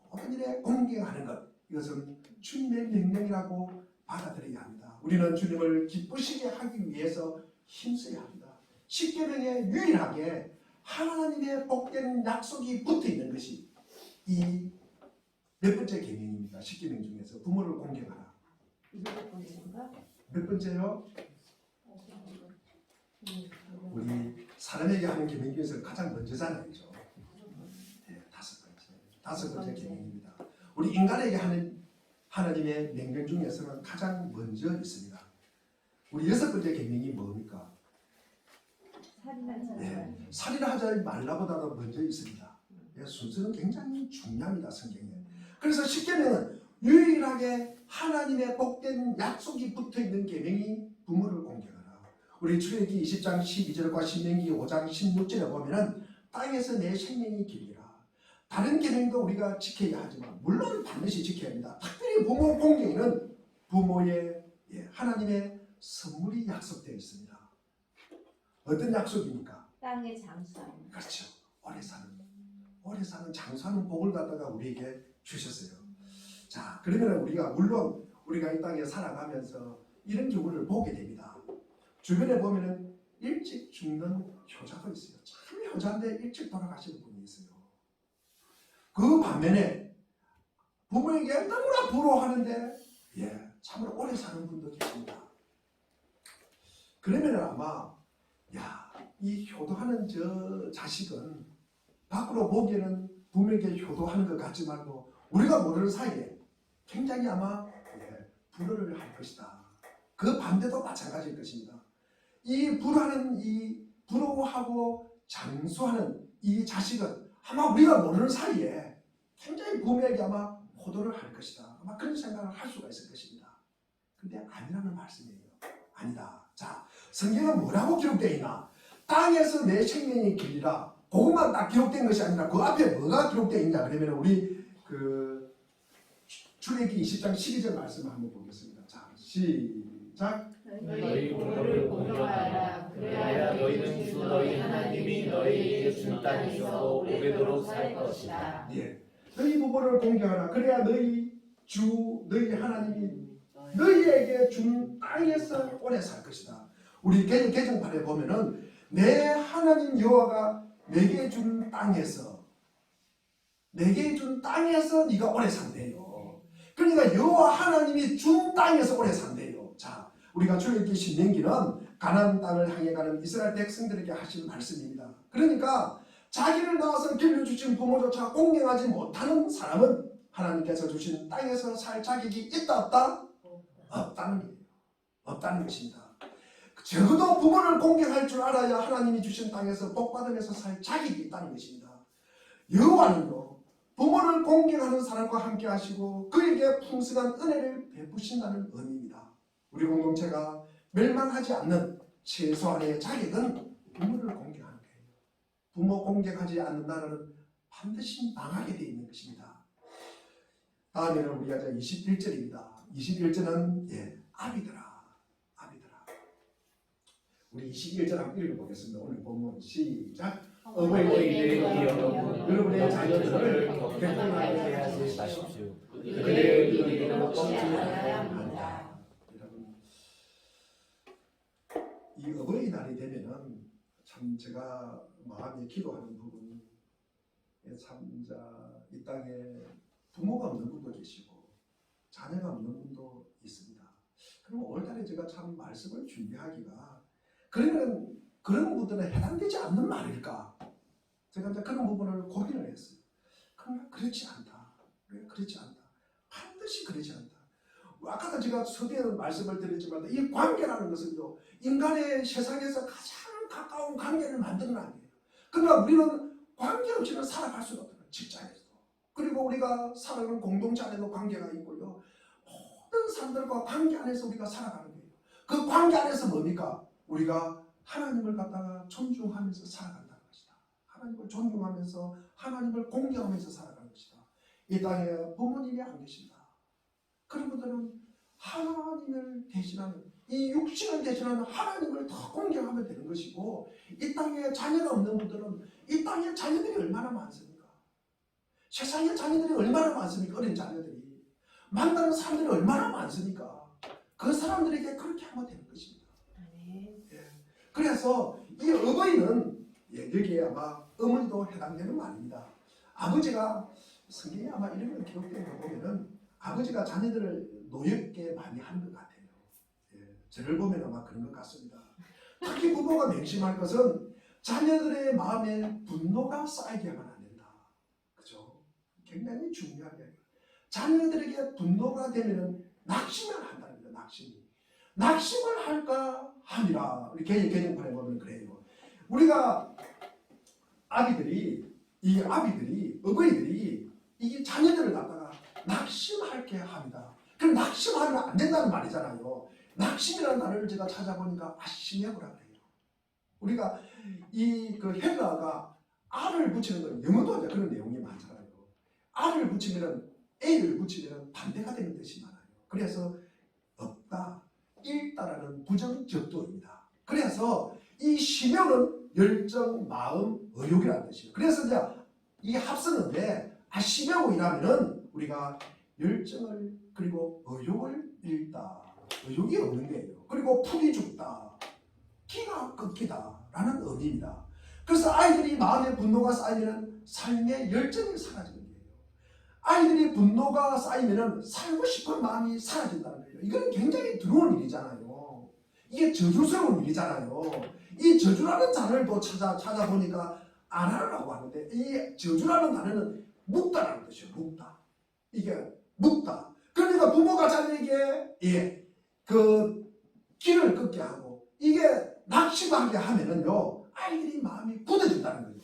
모든 일에 공경하는 것, 이것은 주님의 명령이라고 받아들여야 합니다. 우리는 주님을 기쁘시게 하기 위해서 힘써야 합니다. 십계명에 유일하게 하나님의 복된 약속이 붙어 있는 것이 이 몇 번째 계명입니다. 십계명 중에서 부모를 공경하라. 몇 번째요? 우리 사람에게 하는 계명 중에서 가장 먼저잖아요. 네, 다섯 번째 계명입니다. 우리 인간에게 하는 하나님의 명령 중에서는 가장 먼저 있습니다. 우리 여섯 번째 계명이 뭡니까? 네, 살인하지 말라보다도 먼저 있습니다. 네, 순서는 굉장히 중요합니다. 성경에. 그래서 십계명은 유일하게 하나님의 복된 약속이 붙어있는 계명이 부모를 공경하라. 우리 출애굽기 20장 12절과 신명기 5장 16절에 보면은 땅에서 내 생명이 길리라. 다른 계명도 우리가 지켜야 하지만 물론 반드시 지켜야 합니다. 특별히 부모 공경에는 부모의 하나님의 선물이 약속되어 있습니다. 어떤 약속입니까? 땅의 장수하는. 그렇죠. 오래 사는 장수하는 복을 갖다가 우리에게 주셨어요. 자, 그러면 물론 우리가 이 땅에 살아가면서 이런 경우를 보게 됩니다. 주변에 보면은 일찍 죽는 효자도 있어요. 참 효자인데 일찍 돌아가시는 분이 있어요. 그 반면에 부모에게 너무나 부러워하는데 참으로 오래 사는 분도 계십니다. 그러면 아마 이 효도하는 저 자식은 밖으로 보기에는 부모에게 효도하는 것 같지 말고 우리가 모르는 사이에 굉장히 아마 불효를 할 것이다. 그 반대도 마찬가지일 것입니다. 이 부러워하고 장수하는 이 자식은 아마 우리가 모르는 사이에 굉장히 부모에게 아마 호도를 할 것이다. 아마 그런 생각을 할 수가 있을 것입니다. 근데 아니라는 말씀이에요. 아니다. 자, 성경은 뭐라고 기록되어 있나? 땅에서 내 생명이 길리라. 그것만 딱 기록된 것이 아니라 그 앞에 뭐가 기록되어 있냐? 그러면 우리 출애굽기 20장 12절 말씀을 한번 보겠습니다. 자, 시작. 너희 부모를 공경하라. 그래야 너희는 주 너희 하나님이 너희에게 준 땅에서 오래도록 살 것이다. 너희 부모를 공경하라. 그래야 너희 하나님이 너희에게 준 땅에서 오래 살 것이다. 우리 개정판에 보면은 내 하나님 여호와가 내게 준 땅에서 네가 오래 산대요. 그러니까 여호와 하나님이 준 땅에서 오래 산대요. 자, 우리가 출애굽기 신명기는 가나안 땅을 향해 가는 이스라엘 백성들에게 하신 말씀입니다. 그러니까 자기를 낳아서 길러주신 부모조차 공경하지 못하는 사람은 하나님께서 주신 땅에서 살 자격이 있다 없다? 없다는 거예요. 없다는 것입니다. 적어도 부모를 공경할 줄 알아야 하나님이 주신 땅에서 복받으면서 살 자격이 있다는 것입니다. 여호와는요 부모를 공경하는 사람과 함께 하시고 그에게 풍성한 은혜를 베푸신다는 의미입니다. 우리 공동체가 멸망하지 않는 최소한의 자격은 부모를 공경하는 거예요. 부모 공경하지 않는 나라는 반드시 망하게 되어 있는 것입니다. 다음에는 우리가 21절입니다. 21절은 아비들아. 우리 21절 한번 읽어보겠습니다. 오늘 본문 시작. 어머니들의 기억은 여러분의 자녀들을 격분하게 하지 마십시오. 그들의 의리로 꺾지 않아야 합니다. 여러분, 이 어버이날이 되면은 참 제가 마음에 기도하는 부분, 참 이 땅에 부모가 없는 분도 계시고 자녀가 없는 분도 있습니다. 그럼 올달에 제가 참 말씀을 준비하기가 그러면 그런 분들은 해당되지 않는 말일까? 제가 이제 그런 부분을 고민을 했어요. 그러나 그렇지 않다. 왜 그렇지 않다? 반드시 그렇지 않다. 아까도 제가 서두에 말씀을 드렸지만 이 관계라는 것은요 인간의 세상에서 가장 가까운 관계를 만드는 아니에요. 그러나 우리는 관계 없이는 살아갈 수가 없어요. 직장에서도 그리고 우리가 살아가는 공동체 안에도 관계가 있고요. 모든 사람들과 관계 안에서 우리가 살아가는 거예요. 그 관계 안에서 뭡니까? 우리가 하나님을 갖다가 존중하면서 살아간다는 것이다. 하나님을 존중하면서 하나님을 공경하면서 살아가는 것이다. 이 땅에 부모님이 안 계신다. 그런 분들은 하나님을 대신하는 이 육신을 대신하는 하나님을 더 공경하면 되는 것이고 이 땅에 자녀가 없는 분들은 이 땅에 자녀들이 얼마나 많습니까? 세상에 자녀들이 얼마나 많습니까? 어린 자녀들이 만나는 사람들이 얼마나 많습니까? 그 사람들에게 그렇게 하면 되는 것입니다. 그래서 이 어머니는 여기에 아마 어머니도 해당되는 말입니다. 아버지가 성경에 아마 이런 걸 기록된 거 보면은 아버지가 자녀들을 노엽게 많이 하는 것 같아요. 저를 보면 아마 그런 것 같습니다. 특히 부모가 명심할 것은 자녀들의 마음에 분노가 쌓이게 하면 안 된다. 그죠? 굉장히 중요한 이야기예요. 자녀들에게 분노가 되면은 낙심을 한다는 거예요. 낙심을 할까 함이라. 우리 개정판에 보면 그래요. 우리가 어버이들이 이 자녀들을 갖다가 낙심할게 합니다. 그럼 낙심하면 안 된다는 말이잖아요. 낙심이라는 단어를 제가 찾아보니까 아시메고라 그래요. 우리가 그 헬라가 알을 붙이는 건 영어도 그런 내용이 많잖아요. 알을 붙이면 A를 붙이면 반대가 되는 뜻이 많아요. 그래서 없다, 읽다라는 부정적도입니다. 그래서 이 시명은 열정, 마음, 의욕이라는 뜻이에요. 그래서 이제 이 합성어인데 아시메고이라면은 우리가 열정을 그리고 의욕을 잃다, 의욕이 없는 거예요. 그리고 풀이 죽다, 기가 끊기다라는 의미입니다. 그래서 아이들이 마음에 분노가 쌓이면 삶의 열정이 사라지는 거예요. 아이들이 분노가 쌓이면 살고 싶은 마음이 사라진다는 거예요. 이건 굉장히 두려운 일이잖아요. 이게 저주스러운 일이잖아요. 이 저주라는 단어를 또 찾아보니까 아나라고 하는데 이 저주라는 단어는 묵다라는 뜻이에요. 묵다. 이게 묵다. 그러니까 부모가 자녀에게 그 길을 걷게 하고 이게 낙심하게 하면은요 아이들이 마음이 굳어진다는 거예요.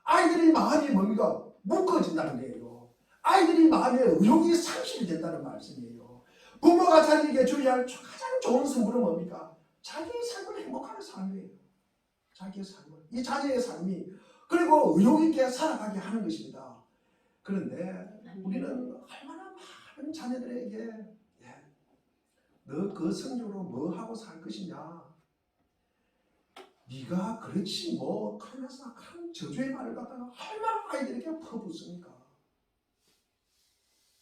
아이들이 마음이 뭡니까? 묶어진다는 거예요. 아이들이 마음의 의욕이 상실이 된다는 말씀이에요. 부모가 자녀에게 주의할 가장 좋은 성분은 뭡니까? 자기의 삶을 행복하게 사는 거예요. 자기의 삶을, 이 자녀의 삶이 그리고 의욕 있게 살아가게 하는 것입니다. 그런데 우리는 얼마나 많은 자녀들에게 너 그 성적으로 뭐 하고 살 것이냐? 네가 그렇지 뭐 그러면서 큰 저주의 말을 갖다가 얼마나 아이들에게 퍼붓습니까?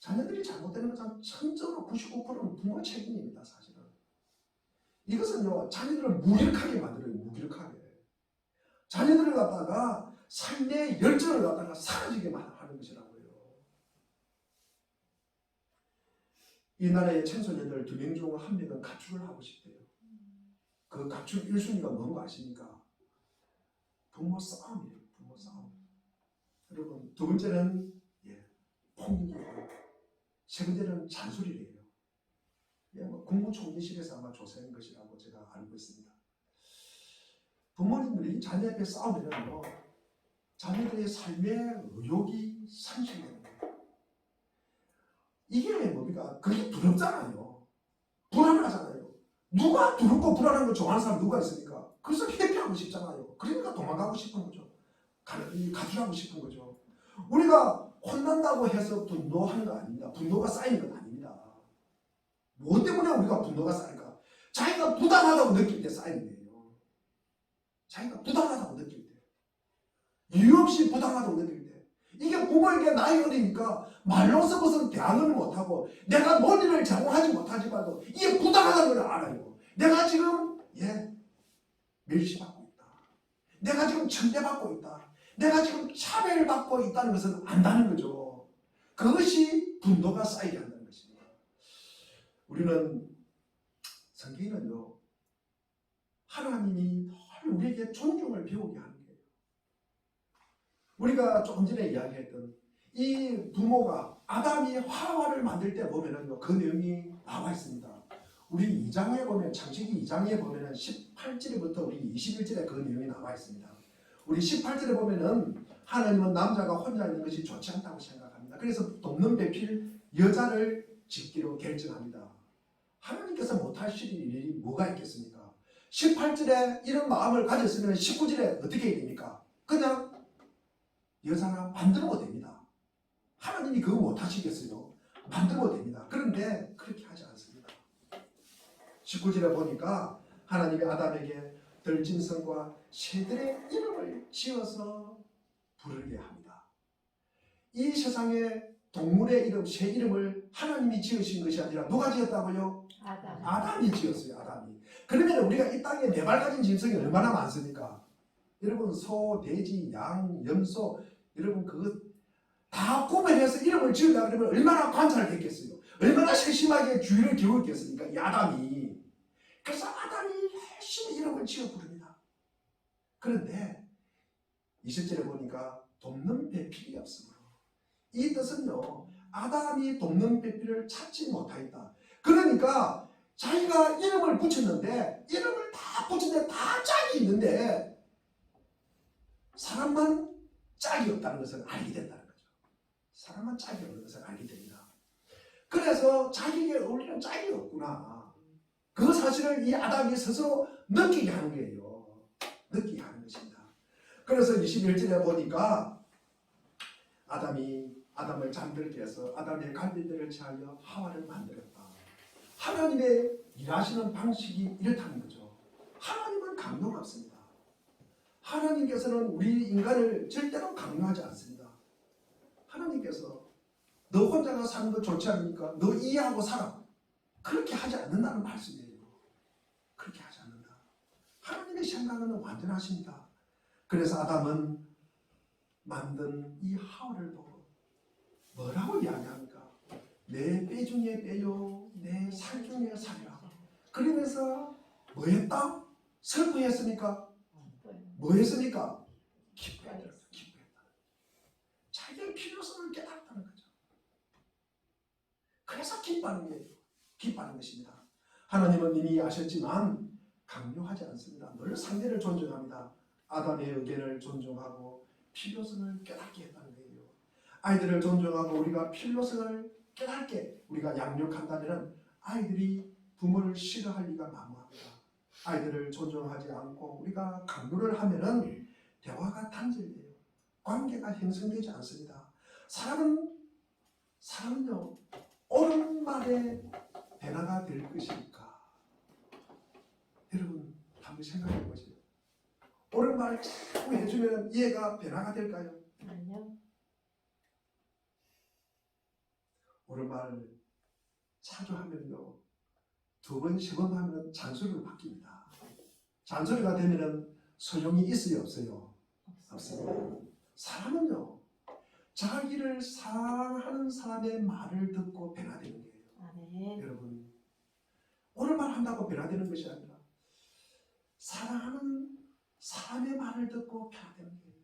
자녀들이 잘못되는 것은 천적으로 99%는 부모 책임입니다. 사실은 이것은요 자녀들을 무기력하게 만들어요. 무기력하게 자녀들을 갖다가 삶의 열정을 갖다가 사라지게 하는 것이라고요. 이 나라의 청소년들 2명 중 1명은 가출을 하고 싶대요. 그 가출 1순위가 뭔거 아십니까? 부모 싸움이에요. 부모 싸움. 여러분, 두 번째는 폭력이고, 세 번째는 잔소리래요. 국무총리실에서 아마 조사한 것이라고 제가 알고 있습니다. 부모님들이 자녀 앞에 싸우면요, 자녀들의 삶의 의욕이 상실되는 거예요. 이게 뭡니까? 그게 두렵잖아요. 불안하잖아요. 누가 두렵고 불안한 거 좋아하는 사람 누가 있습니까? 그래서 회피하고 싶잖아요. 그러니까 도망가고 싶은 거죠. 가출하고 싶은 거죠. 우리가 혼난다고 해서 분노하는 거 아닙니다. 분노가 쌓이는 건 아닙니다. 뭐 때문에 우리가 분노가 쌓일까? 자기가 부당하다고 느낄 때 쌓이는 거예요. 자기가 부당하다고 느낄 때. 이유 없이 부당하다고 느낄 때. 이게 부모에게 나이 어리니까 말로서 대항을 못하고 내가 논리를 제공하지 못하지만도 이게 부당하다는 걸 알아요. 내가 지금 멸시받고 있다. 내가 지금 천대받고 있다. 내가 지금 차별받고 있다는 것은 안다는 거죠. 그것이 분노가 쌓이게 한다는 것입니다. 우리는 성경에는요, 하나님이 늘 우리에게 존중을 배우게 하는 거예요. 우리가 조금 전에 이야기했던 이 부모가 아담이 하와를 만들 때 보면은요, 그 내용이 나와 있습니다. 우리 2장에 보면, 창세기 2장에 보면은 18절부터 우리 21절에 그 내용이 나와 있습니다. 우리 18절에 보면은 하나님은 남자가 혼자 있는 것이 좋지 않다고 생각합니다. 그래서 돕는 배필 여자를 짓기로 결정합니다. 하나님께서 못하실 일이 뭐가 있겠습니까? 18절에 이런 마음을 가졌으면 19절에 어떻게 해야 됩니까? 그냥 여자나 만들어도 됩니다. 하나님이 그거 못하시겠어요? 만들어도 됩니다. 그런데 그렇게 하지 않습니다. 19절에 보니까 하나님이 아담에게 들짐승과 새들의 이름을 지어서 부르게 합니다. 이 세상에 동물의 이름, 새 이름을 하나님이 지으신 것이 아니라 누가 지었다고요? 아담이 지었어요. 아담이. 그러면 우리가 이 땅에 4발 가진 짐승이 얼마나 많습니까? 여러분, 소, 돼지, 양, 염소, 여러분 그거 다 구별해서 이름을 지으려고 그러면 얼마나 관찰을 했겠어요? 얼마나 세심하게 주의를 기울였겠습니까? 이 아담이. 그래서 아담이 열심히 이름을 지어 부릅니다. 그런데 20절에 보니까 돕는 배필이 없으므로, 이 뜻은요, 아담이 돕는 배필을 찾지 못하였다. 그러니까 자기가 이름을 붙였는데, 이름을 다 붙였는데 다 짝이 있는데 사람만 짝이 없다는 것을 알게 된다는 거죠. 사람만 짝이 없는 것을 알게 됩니다. 그래서 자기에게 어울리는 짝이 없구나. 그 사실을 이 아담이 스스로 느끼게 하는 거예요. 느끼게 하는 것입니다. 그래서 21절에 보니까 아담을 잠들게 해서 아담의 갈비뼈를 취하여 하와를 만들었다. 하나님의 일하시는 방식이 이렇다는 거죠. 하나님은 강요가 없습니다. 하나님께서는 우리 인간을 절대로 강요하지 않습니다. 하나님께서 너 혼자가 사는 거 좋지 않습니까? 너 이해하고 살아. 그렇게 하지 않는다는 말씀이에요. 그렇게 하지 않는다. 하나님의 생각은 완전하십니다. 그래서 아담은 만든 이 하와를 보고 뭐라고 이야기합니까? 내 뼈 중에 뼈요, 내 살 중에 살이라. 그러면서 뭐 했다? 슬퍼했습니까? 뭐 했습니까? 기뻐했다. 자기의 필요성을 깨달았다는 거죠. 그래서 기뻐하는 거예요. 기뻐하는 것입니다. 하나님은 이미 아셨지만 강요하지 않습니다. 늘 상대를 존중합니다. 아담의 의견을 존중하고 필요성을 깨닫게 했다는 거예요. 아이들을 존중하고 우리가 필요성을 깨닫게 우리가 양육한다면 아이들이 부모를 싫어할 리가 만무합니다. 아이들을 존중하지 않고 우리가 강요를 하면은 대화가 단절돼요. 관계가 형성되지 않습니다. 사람은요, 옳은 말에 변화가 될 것일까? 여러분 한번 생각해 보세요. 옳은 말을 자꾸 해주면 이해가 변화가 될까요? 아니요. 옳은 말을 자주 하면요, 2번, 3번 하면 잔소리로 바뀝니다. 잔소리가 되면은 소용이 있어요, 없어요? 없습니다. 사람은요, 자기를 사랑하는 사람의 말을 듣고 변화되는 거예요. 아멘. 여러분, 오늘만 한다고 변화되는 것이 아니라 사랑하는 사람의 말을 듣고 변화되는 거예요.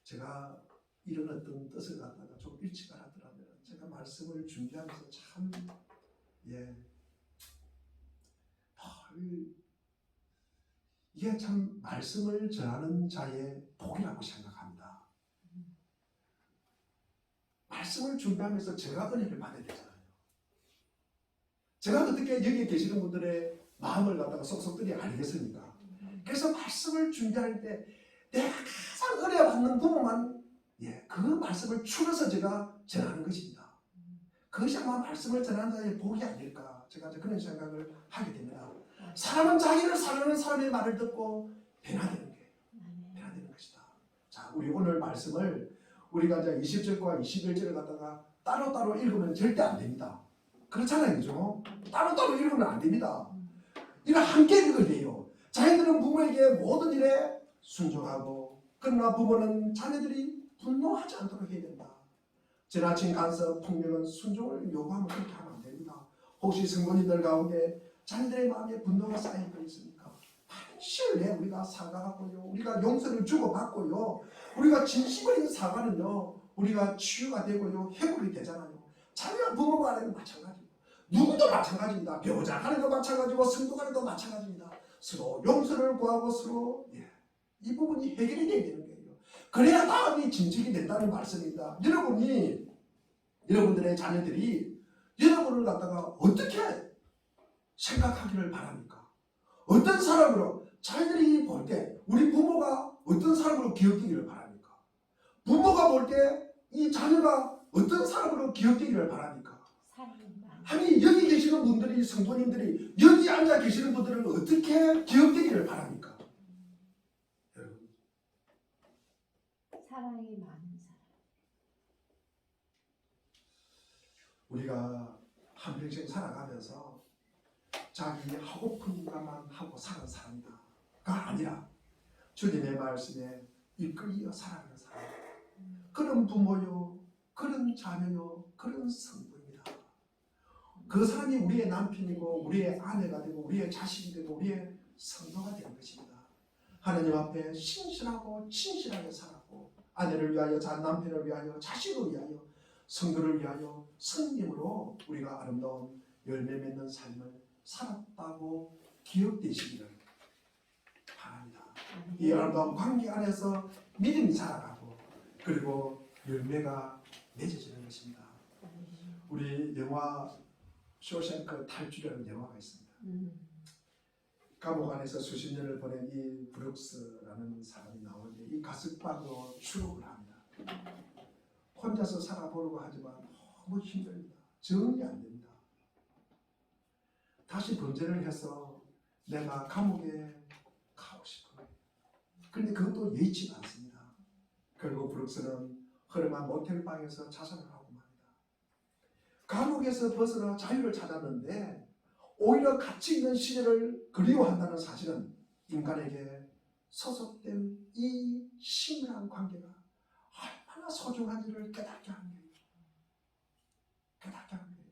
제가 이런 어떤 뜻을 갖다가 좀 일찍 알았더라면 제가 말씀을 준비하면서 참 이게 참 말씀을 전하는 자의 복이라고 생각합니다. 말씀을 준비하면서 제가 은혜를 받아야 되잖아요. 제가 어떻게 여기 계시는 분들의 마음을 갖다가 속속들이 알겠습니까? 그래서 말씀을 준비할 때 내가 가장 은혜 받는 부분만 그 말씀을 추려서 제가 전하는 것입니다. 그것이 아마 말씀을 전하는 자의 복이 아닐까, 제가 그런 생각을 하게 됩니다. 사람은 자기를 사랑하는 사람의 말을 듣고 변화되는 것이다. 자, 우리 오늘 말씀을 우리가 이제 20절과 21절을 갖다가 따로따로 읽으면 절대 안 됩니다. 그렇잖아요, 그죠? 따로따로 읽으면 안 됩니다. 이걸 함께 읽어야 돼요. 자녀들은 부모에게 모든 일에 순종하고, 그러나 부모는 자녀들이 분노하지 않도록 해야 된다. 지나친 간섭, 폭력은 순종을 요구하면 그렇게 하면 안 됩니다. 혹시 성도님들 가운데 자녀들의 마음에 분노가 쌓인 거 있습니까? 반시를 내 우리가 사과하고요, 우리가 용서를 주고받고요, 우리가 진심으로 사과는요, 우리가 치유가 되고요, 회복이 되잖아요. 자녀와 부모 간에는 마찬가지고, 누구도 마찬가지입니다. 배우자 간에도 마찬가지고, 성도 간에도 마찬가지입니다. 서로 용서를 구하고 서로 이 부분이 해결이 되어야 되는 거예요. 그래야 다음이 진척이 된다는 말씀입니다. 여러분들의 자녀들이 여러분을 갖다가 어떻게 생각하기를 바랍니까? 어떤 사람으로, 자녀들이 볼 때 우리 부모가 어떤 사람으로 기억되기를 바랍니까? 부모가 볼 때 이 자녀가 어떤 사람으로 기억되기를 바랍니까? 아니, 여기 계시는 분들이, 성도님들이 여기 앉아 계시는 분들을 어떻게 기억되기를 바랍니까? 여러분, 사랑이 많은 사람. 우리가 한평생 살아가면서 자기 하고픈 것만 하고 사는 사람이다가 아니라 주님의 말씀에 이끌려 살아가는 사람, 그런 부모요, 그런 자녀요, 그런 성도입니다. 그 사람이 우리의 남편이고 우리의 아내가 되고 우리의 자식이 되고 우리의 성도가 되는 것입니다. 하나님 앞에 신실하고 진실하게 살았고, 아내를 위하여, 남편을 위하여, 자식을 위하여, 성도를 위하여 성님으로 우리가 아름다운 열매 맺는 삶을 살았다고 기억되시기를 바랍니다. 이 아름다운 관계 안에서 믿음이 자라가고, 그리고 열매가 맺어지는 것입니다. 우리 영화 쇼생크 탈출이라는 영화가 있습니다. 감옥 안에서 수십 년을 보낸 이 브룩스라는 사람이 나오는데, 이 가슴팍으로 추록을 합니다. 혼자서 살아보려고 하지만 너무 힘듭니다. 적응이 안 됩니다. 다시 범죄를 해서 내가 감옥에 가고 싶어요. 그런데 그것도 예의치 않습니다. 결국 브룩스는 허름한 모텔방에서 자살을 하고 맙니다. 감옥에서 벗어나 자유를 찾았는데 오히려 갇혀 있는 시절을 그리워한다는 사실은 인간에게 소속된 이 신밀한 관계가 얼마나 소중한지를 깨닫게 하는 거예요. 깨닫게 하는 거예요.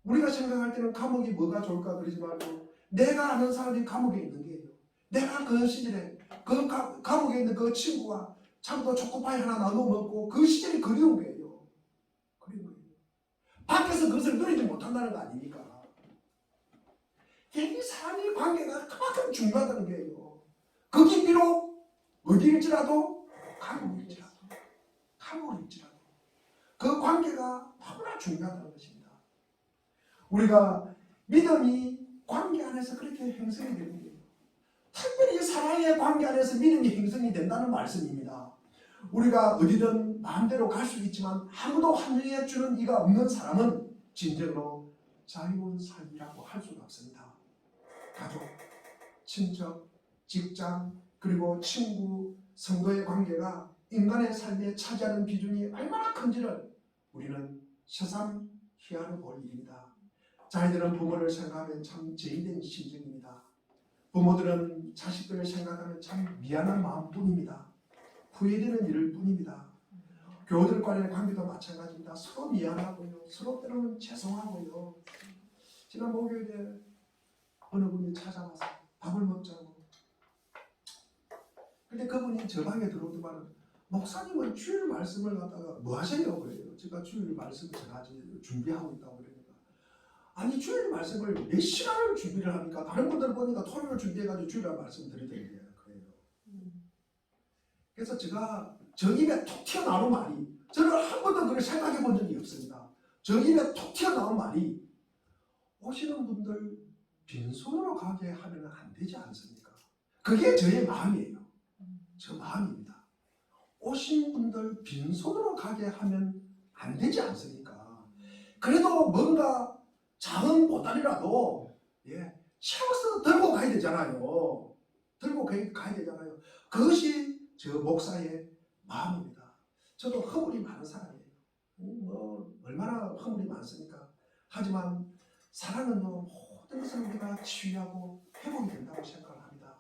우리가 생각할 때는 감옥이 뭐가 좋을까 그러지 말고, 내가 아는 사람이 감옥에 있는 거예요. 내가 그 시절에 그 감옥에 있는 그 친구가 참도 초코파이 하나 나눠 먹고 그 시절이 그리운 거예요. 그리운 거예요. 밖에서 그것을 누리지 못한다는 거 아닙니까? 이 사람의 관계가 그만큼 중요하다는 거예요. 그게 비록 어디일지라도, 감옥일지라도 그 관계가 너무나 중요하다는 것입니다. 우리가 믿음이 관계 안에서 그렇게 형성이 되는 거예요. 특별히 사랑의 관계 안에서 믿음이 형성이 된다는 말씀입니다. 우리가 어디든 마음대로 갈 수 있지만 아무도 환영해 주는 이가 없는 사람은 진정으로 자유로운 삶이라고 할 수가 없습니다. 가족, 친척, 직장, 그리고 친구, 성도의 관계가 인간의 삶에 차지하는 비중이 얼마나 큰지를 우리는 새삼 희한히 볼 일입니다. 자녀들은 부모를 생각하면 참 죄인된 심정입니다. 부모들은 자식들을 생각하면 참 미안한 마음뿐입니다. 후회되는 일일 뿐입니다. 교우들 간의 관계도 마찬가지입니다. 서로 미안하고요. 서로 때로는 죄송하고요. 지난 목요일에 어느 분이 찾아와서 밥을 먹자고. 근데 그분이 저 방에 들어오더만 목사님은 주일 말씀을 갖다가 뭐 하세요? 그래요. 제가 주일 말씀 제가 준비하고 있다고 그러니까. 아니 주일 말씀을 몇 시간을 준비를 합니까? 다른 분들 보니까 토요일 준비해가지고 주일날 말씀 드리던데 그래요. 그래서 제가 저 입에 툭 튀어나오는 말이 저는 한 번도 그걸 생각해 본 적이 없습니다. 저 입에 툭 튀어나온 말이 오시는 분들 빈손으로 가게 하면 안 되지 않습니까? 그게 저의 마음이에요. 저 마음입니다. 오신 분들 빈손으로 가게 하면 안 되지 않습니까? 그래도 뭔가 작은 보따리라도 채워서 들고 가야 되잖아요. 들고 가야 되잖아요. 그것이 저 목사의 마음입니다. 저도 허물이 많은 사람이에요. 뭐 얼마나 허물이 많습니까? 하지만 사랑은 모든 것을 우리가 치유하고 회복이 된다고 생각을 합니다.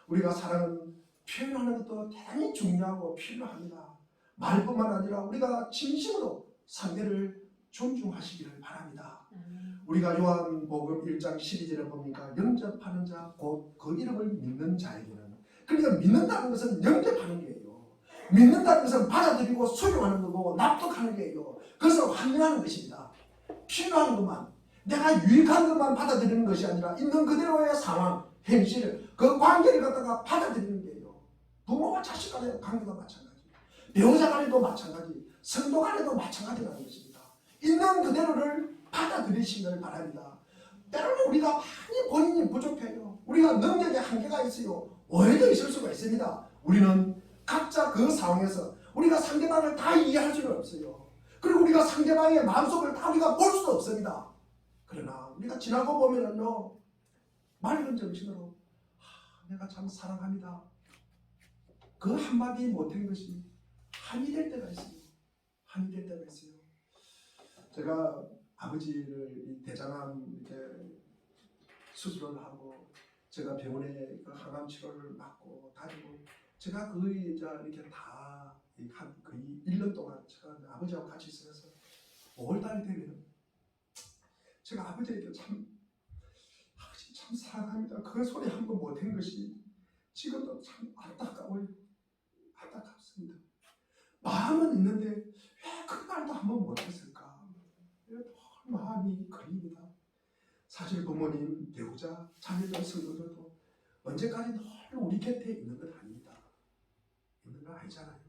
우리가 사랑은 표현하는 것도 대단히 중요하고 필요합니다. 말뿐만 아니라 우리가 진심으로 상대를 존중하시기를 바랍니다. 우리가 요한복음 1장 12절에 보니까 영접하는 자 곧 그 이름을 믿는 자에게는, 그러니까 믿는다는 것은 영접하는 거예요. 믿는다는 것은 받아들이고 수용하는 거고 납득하는 거예요. 그것을 확인하는 것입니다. 필요한 것만, 내가 유익한 것만 받아들이는 것이 아니라 있는 그대로의 상황, 현실, 그 관계를 갖다가 받아들이는 거예요. 부모와 자식 간의 관계도 마찬가지, 배우자 간에도 마찬가지, 성도 간에도 마찬가지라는 것입니다. 있는 그대로를 받아들이시길 바랍니다. 때로는 우리가 많이 본인이 부족해요. 우리가 능력에 한계가 있어요. 오해도 있을 수가 있습니다. 우리는 각자 그 상황에서 우리가 상대방을 다 이해할 수는 없어요. 그리고 우리가 상대방의 마음속을 다 우리가 볼 수도 없습니다. 그러나 우리가 지나고 보면은요, 맑은 정신으로 내가 참 사랑합니다. 그 한마디 못한 것이 한이 될 때가 있어요. 한이 될 때가 있어요. 제가 아버지를 대장암 이렇게 수술을 하고 제가 병원에 그 항암 치료를 받고 다니고 제가 거의 이제 이렇게 다 한 거의 1년 동안 제가 아버지하고 같이 있으면서 5월달이 되면 제가 아버지에게 아버지 참 사랑합니다. 그 소리 한 번 못한 것이 지금도 참 안타까워요. 안타깝습니다. 마음은 있는데 왜 그 말도 한 번 못했을까? 마음이 그립니다. 사실 부모님, 배우자, 자녀들, 성도들도 언제까지 늘 우리 곁에 있는 건 아닙니다. 있는 건 아니잖아요.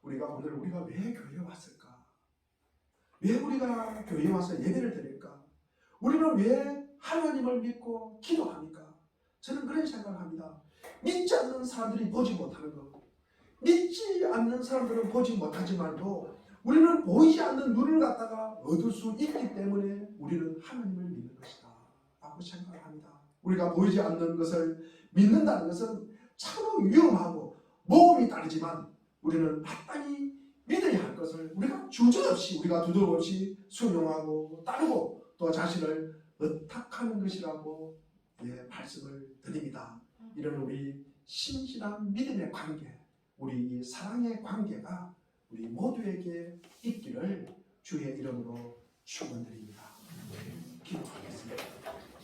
우리가 오늘 우리가 왜 교회에 왔을까? 왜 우리가 교회에 와서 예배를 드릴까? 우리는 왜 하나님을 믿고 기도합니까? 저는 그런 생각을 합니다. 믿지 않는 사람들이 보지 못하는 것, 믿지 않는 사람들은 보지 못하지만도 우리는 보이지 않는 눈을 갖다가 얻을 수 있기 때문에 우리는 하나님을 믿는 것이다 라고 생각을 합니다. 우리가 보이지 않는 것을 믿는다는 것은 참으로 위험하고 모험이 따르지만 우리는 마땅히 믿어야 할 것을 우리가 주저없이, 우리가 두드러 없이 순종하고 따르고 또 자신을 의탁하는 것이라고 말씀을 드립니다. 이런 우리 신실한 믿음의 관계, 우리 이 사랑의 관계가 우리 모두에게 있기를 주의 이름으로 축원드립니다. 기도하겠습니다.